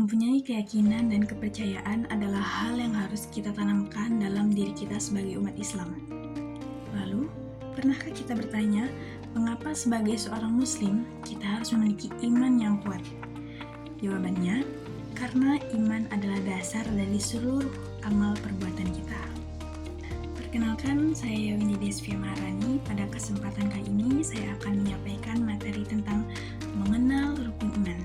Mempunyai keyakinan dan kepercayaan adalah hal yang harus kita tanamkan dalam diri kita sebagai umat Islam. Lalu, pernahkah kita bertanya, mengapa sebagai seorang Muslim kita harus memiliki iman yang kuat? Jawabannya, karena iman adalah dasar dari seluruh amal perbuatan kita. Perkenalkan, saya Windy Desvia Maharani. Pada kesempatan kali ini, saya akan menyampaikan materi tentang mengenal rukun iman.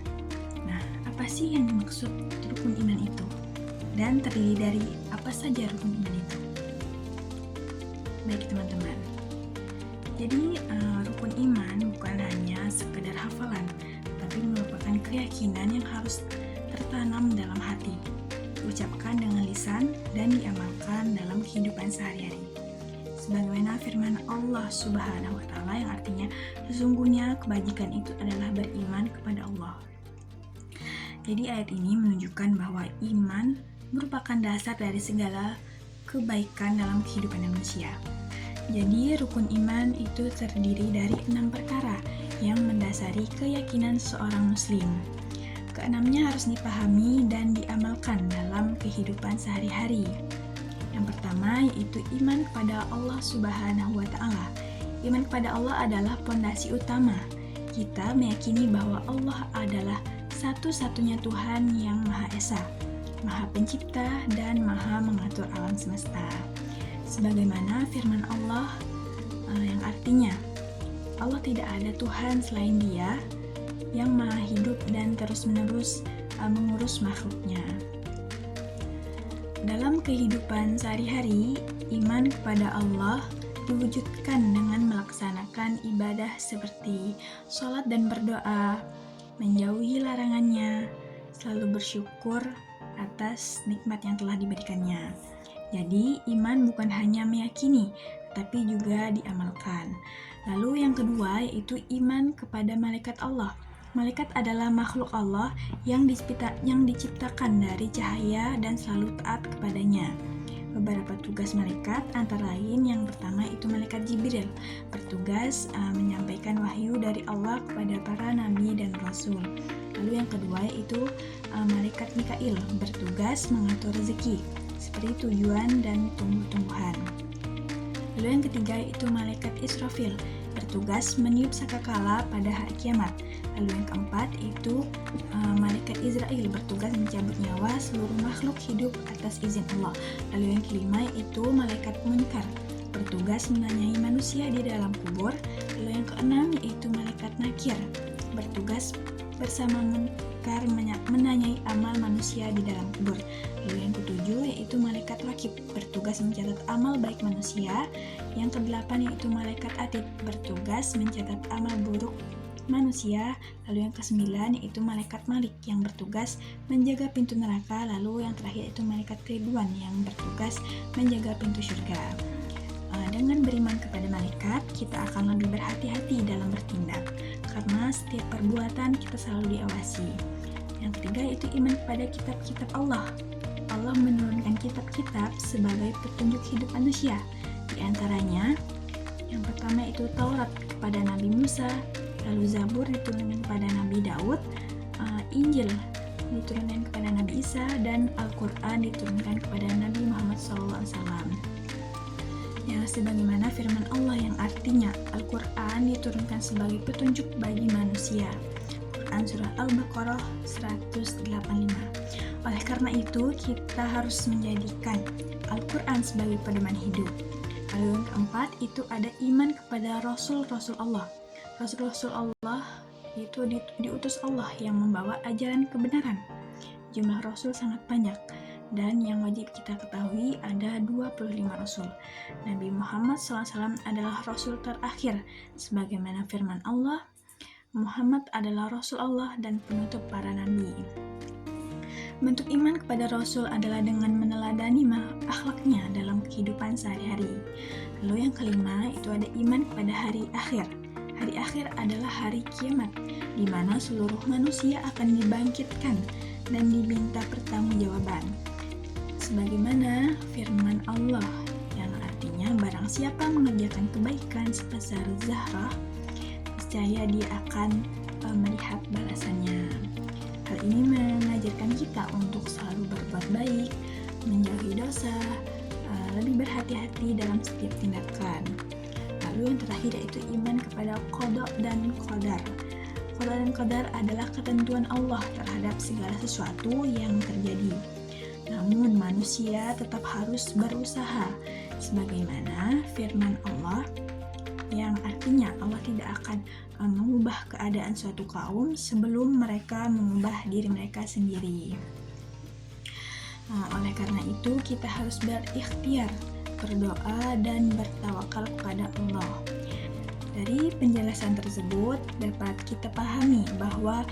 Nah, apa sih yang dimaksud rukun iman itu? Dan terdiri dari apa saja rukun iman itu? Baik teman-teman, jadi rukun iman bukan hanya sekedar hafalan, tapi merupakan keyakinan yang harus tertanam dalam hati, diucapkan dengan lisan, dan diamalkan dalam kehidupan sehari-hari. Sebagaimana firman Allah Subhanahu wa Ta'ala yang artinya, sesungguhnya kebajikan itu adalah beriman kepada Allah. Jadi ayat ini menunjukkan bahwa iman merupakan dasar dari segala kebaikan dalam kehidupan manusia. Jadi rukun iman itu terdiri dari 6 perkara yang mendasari keyakinan seorang muslim. Keenamnya harus dipahami dan diamalkan dalam kehidupan sehari-hari. Yang pertama yaitu iman kepada Allah Subhanahu wa Ta'ala. Iman kepada Allah adalah pondasi utama. Kita meyakini bahwa Allah adalah satu-satunya Tuhan yang Maha Esa, Maha Pencipta, dan Maha mengatur alam semesta. Sebagaimana firman Allah yang artinya, Allah tidak ada Tuhan selain Dia yang Maha hidup dan terus-menerus mengurus makhluknya. Dalam kehidupan sehari-hari, iman kepada Allah diwujudkan dengan melaksanakan ibadah seperti sholat dan berdoa, menjauhi larangannya, selalu bersyukur atas nikmat yang telah diberikannya. Jadi, iman bukan hanya meyakini, tapi juga diamalkan. Lalu yang kedua yaitu iman kepada malaikat Allah. Malaikat adalah makhluk Allah yang diciptakan dari cahaya dan selalu taat kepadanya. Beberapa tugas malaikat antara lain yang pertama itu malaikat Jibril, bertugas menyampaikan wahyu dari Allah kepada para nabi dan rasul. Lalu yang kedua yaitu malaikat Mikail, bertugas mengatur rezeki seperti tujuan dan tumbuh-tumbuhan. Lalu yang ketiga yaitu malaikat Israfil, bertugas meniup sangkakala pada hari kiamat. Lalu yang keempat itu malaikat Israel, bertugas mencabut nyawa seluruh makhluk hidup atas izin Allah. Lalu yang kelima yaitu malaikat Munkar, bertugas menanyai manusia di dalam kubur. Lalu yang keenam yaitu malaikat Nakir, bertugas bersama Munkar menanyai amal manusia di dalam kubur. Lalu yang ketujuh yaitu malaikat Rakib, bertugas mencatat amal baik manusia. Yang kedelapan yaitu malaikat Atid, bertugas mencatat amal buruk manusia. Lalu yang kesembilan yaitu malaikat Malik yang bertugas menjaga pintu neraka. Lalu yang terakhir itu malaikat Ridwan yang bertugas menjaga pintu surga. Dengan beriman kepada malaikat, kita akan lebih berhati-hati dalam bertindak, karena setiap perbuatan kita selalu diawasi. Yang ketiga yaitu iman kepada kitab-kitab Allah. Allah menurunkan kitab-kitab sebagai petunjuk hidup manusia. Di antaranya, yang pertama itu Taurat kepada Nabi Musa, lalu Zabur diturunkan kepada Nabi Daud, Injil diturunkan kepada Nabi Isa, dan Al-Quran diturunkan kepada Nabi Muhammad SAW. Ya, sebagaimana firman Allah yang artinya Al-Quran diturunkan sebagai petunjuk bagi manusia. Quran Surah Al-Baqarah 185. Oleh karena itu, kita harus menjadikan Al-Quran sebagai pedoman hidup. Lalu yang keempat itu ada iman kepada Rasul-Rasul Allah. Rasul-Rasul Allah itu diutus Allah yang membawa ajaran kebenaran. Jumlah Rasul sangat banyak, dan yang wajib kita ketahui ada 25 Rasul. Nabi Muhammad SAW adalah Rasul terakhir, sebagaimana firman Allah, Muhammad adalah Rasul Allah dan penutup para Nabi. Bentuk iman kepada Rasul adalah dengan meneladani akhlaknya dalam kehidupan sehari-hari. Lalu yang kelima itu ada iman kepada hari akhir. Hari akhir adalah hari kiamat, di mana seluruh manusia akan dibangkitkan dan diminta pertanggungjawaban. Sebagaimana firman Allah yang artinya barang siapa mengerjakan kebaikan sebesar Zahra, niscaya dia akan melihat balasannya. Hal ini mengajarkan kita untuk selalu berbuat baik, menjauhi dosa, lebih berhati-hati dalam setiap tindakan. Lalu yang terakhir yaitu iman kepada qada dan qadar. Qada dan qadar adalah ketentuan Allah terhadap segala sesuatu yang terjadi. Namun manusia tetap harus berusaha, sebagaimana firman Allah yang artinya Allah tidak akan mengubah keadaan suatu kaum sebelum mereka mengubah diri mereka sendiri. Oleh karena itu kita harus berikhtiar, berdoa dan bertawakal kepada Allah. Dari penjelasan tersebut dapat kita pahami bahwa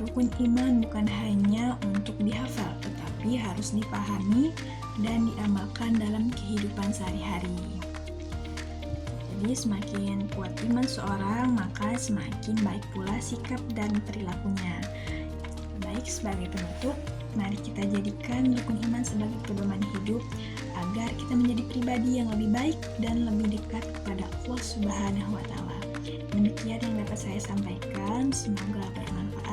rukun iman bukan hanya untuk dihafal, tetapi harus dipahami dan diamalkan dalam kehidupan sehari-hari. Jadi semakin kuat iman seorang, maka semakin baik pula sikap dan perilakunya. Baik, sebagai penutup, mari kita jadikan rukun iman sebagai pedoman hidup agar kita menjadi pribadi yang lebih baik dan lebih dekat kepada Allah Subhanahu wa Ta'ala. Demikian yang dapat saya sampaikan, semoga bermanfaat.